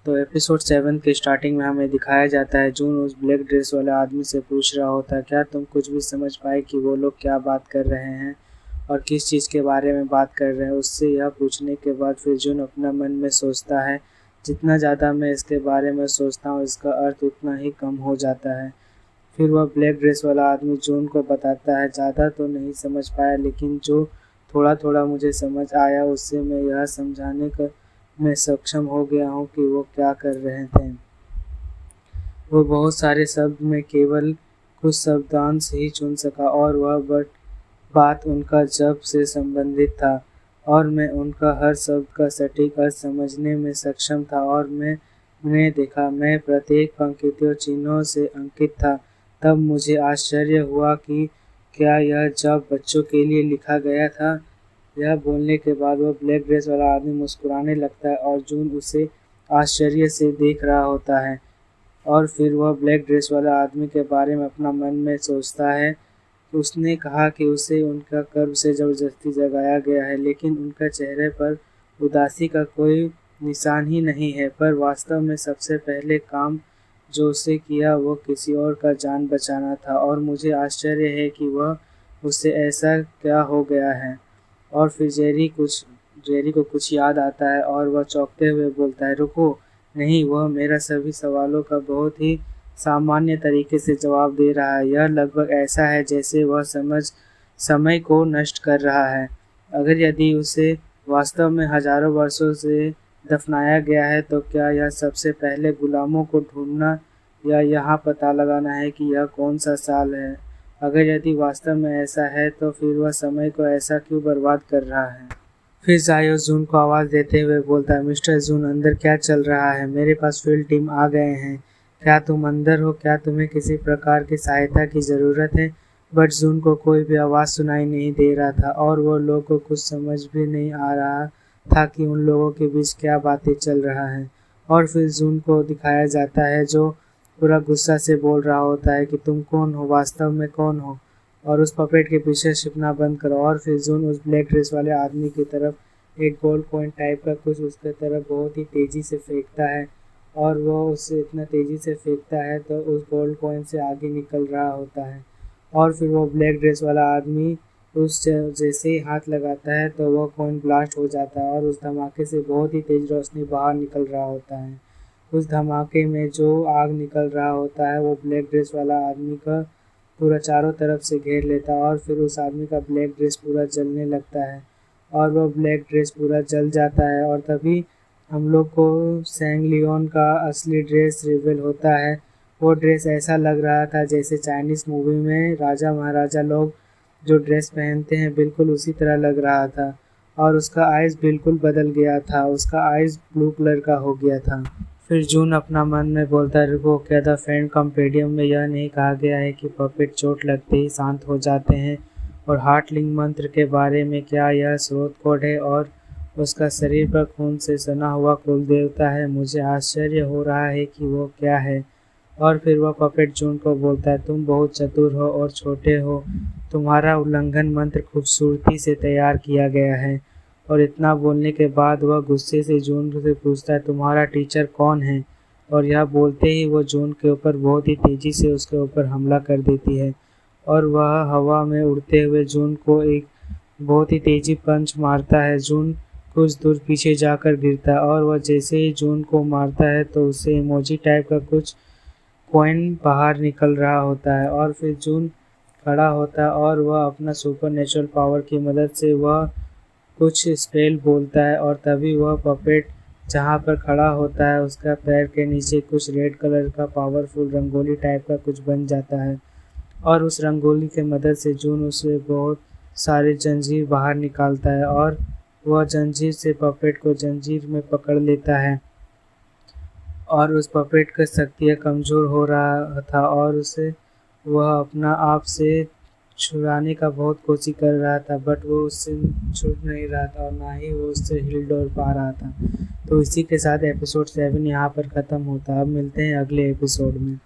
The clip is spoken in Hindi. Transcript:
तो एपिसोड 7 के स्टार्टिंग में हमें दिखाया जाता है जून उस ब्लैक ड्रेस वाले आदमी से पूछ रहा होता है, क्या तुम कुछ भी समझ पाए कि वो लोग क्या बात कर रहे हैं और किस चीज़ के बारे में बात कर रहे हैं। उससे यह पूछने के बाद फिर जून अपना मन में सोचता है, जितना ज़्यादा मैं इसके बारे में सोचता हूँ इसका अर्थ उतना ही कम हो जाता है। फिर वह ब्लैक ड्रेस वाला आदमी जून को बताता है, ज़्यादा तो नहीं समझ पाया लेकिन जो थोड़ा थोड़ा मुझे समझ आया उससे मैं यह समझाने का मैं सक्षम हो गया हूँ कि वो क्या कर रहे थे। वो बहुत सारे शब्द में केवल कुछ शब्दांश ही चुन सका और वह बात उनका जब से संबंधित था और मैं उनका हर शब्द का सटीक अर्थ समझने में सक्षम था। और मैंने देखा मैं प्रत्येक पंक्ति और चिन्हों से अंकित था। तब मुझे आश्चर्य हुआ कि क्या यह जब बच्चों के लिए लिखा गया था। यह बोलने के बाद वह ब्लैक ड्रेस वाला आदमी मुस्कुराने लगता है और जून उसे आश्चर्य से देख रहा होता है। और फिर वह ब्लैक ड्रेस वाला आदमी के बारे में अपना मन में सोचता है। उसने कहा कि उसे उनका कर्ब से ज़बरदस्ती जगाया गया है, लेकिन उनका चेहरे पर उदासी का कोई निशान ही नहीं है। पर वास्तव में सबसे पहले काम जो उसे किया वो किसी और का जान बचाना था और मुझे आश्चर्य है कि वह उससे ऐसा क्या हो गया है। और फिर जेरी को कुछ याद आता है और वह चौंकते हुए बोलता है, रुको, नहीं। वह मेरा सभी सवालों का बहुत ही सामान्य तरीके से जवाब दे रहा है। यह लगभग ऐसा है जैसे वह समय को नष्ट कर रहा है। अगर यदि उसे वास्तव में हजारों वर्षों से दफनाया गया है तो क्या यह सबसे पहले गुलामों को ढूंढना या यहाँ पता लगाना है कि यह कौन सा साल है। अगर यदि वास्तव में ऐसा है तो फिर वह समय को ऐसा क्यों बर्बाद कर रहा है। फिर जायो जून को आवाज़ देते हुए बोलता है, मिस्टर जून, अंदर क्या चल रहा है। मेरे पास फील्ड टीम आ गए हैं। क्या तुम अंदर हो? क्या तुम्हें किसी प्रकार की सहायता की ज़रूरत है? बट जून को कोई भी आवाज़ सुनाई नहीं दे रहा था और वो लोगों को कुछ समझ भी नहीं आ रहा था कि उन लोगों के बीच क्या बातें चल रहा है। और फिर जून को दिखाया जाता है जो पूरा गुस्सा से बोल रहा होता है कि तुम कौन हो, वास्तव में कौन हो, और उस पपेट के पीछे छिपना बंद करो। और फिर जून उस ब्लैक ड्रेस वाले आदमी की तरफ एक गोल्ड कॉइन टाइप का कुछ उसके तरफ बहुत ही तेज़ी से फेंकता है और वो उससे इतना तेज़ी से फेंकता है तो उस गोल्ड कॉइन से आगे निकल रहा होता है। और फिर वो ब्लैक ड्रेस वाला आदमी उस जैसे ही हाथ लगाता है तो वह कॉइन ब्लास्ट हो जाता है और उस धमाके से बहुत ही तेज़ रोशनी बाहर निकल रहा होता है। उस धमाके में जो आग निकल रहा होता है वो ब्लैक ड्रेस वाला आदमी का पूरा चारों तरफ से घेर लेता है और फिर उस आदमी का ब्लैक ड्रेस पूरा जलने लगता है और वह ब्लैक ड्रेस पूरा जल जाता है। और तभी हम लोग को सैंग लियोन का असली ड्रेस रिवील होता है। वो ड्रेस ऐसा लग रहा था जैसे चाइनीज़ मूवी में राजा महाराजा लोग जो ड्रेस पहनते हैं बिल्कुल उसी तरह लग रहा था। और उसका आइज़ बिल्कुल बदल गया था, उसका आइज़ ब्लू कलर का हो गया था। फिर जून अपना मन में बोलता है, रुको, क्या द फ्रेंड कंपेडियम में यह नहीं कहा गया है कि पपेट चोट लगते ही शांत हो जाते हैं। और हार्टलिंग मंत्र के बारे में क्या यह स्रोत कोड है और उसका शरीर पर खून से सना हुआ कुल देवता है। मुझे आश्चर्य हो रहा है कि वो क्या है। और फिर वह पपेट जून को बोलता है, तुम बहुत चतुर हो और छोटे हो, तुम्हारा उल्लंघन मंत्र खूबसूरती से तैयार किया गया है। और इतना बोलने के बाद वह गुस्से से जून से पूछता है, तुम्हारा टीचर कौन है। और यह बोलते ही वो जून के ऊपर बहुत ही तेज़ी से उसके ऊपर हमला कर देती है और वह हवा में उड़ते हुए जून को एक बहुत ही तेज़ी पंच मारता है। जून कुछ दूर पीछे जाकर गिरता है और वह जैसे ही जून को मारता है तो उससे इमोजी टाइप का कुछ कॉइन बाहर निकल रहा होता है। और फिर जून खड़ा होता है और वह अपना सुपर नेचुरल पावर की मदद से वह कुछ स्पेल बोलता है और तभी वह पपेट जहाँ पर खड़ा होता है उसका पैर के नीचे कुछ रेड कलर का पावरफुल रंगोली टाइप का कुछ बन जाता है। और उस रंगोली के मदद से जून उसे बहुत सारे जंजीर बाहर निकालता है और वह जंजीर से पपेट को जंजीर में पकड़ लेता है। और उस पपेट का शक्तियाँ कमज़ोर हो रहा था और उसे वह अपना आप से छुड़ाने का बहुत कोशिश कर रहा था, बट वो उससे छूट नहीं रहा था और ना ही वो उससे हिल डोल पा रहा था। तो इसी के साथ एपिसोड 7 यहाँ पर ख़त्म होता है। अब मिलते हैं अगले एपिसोड में।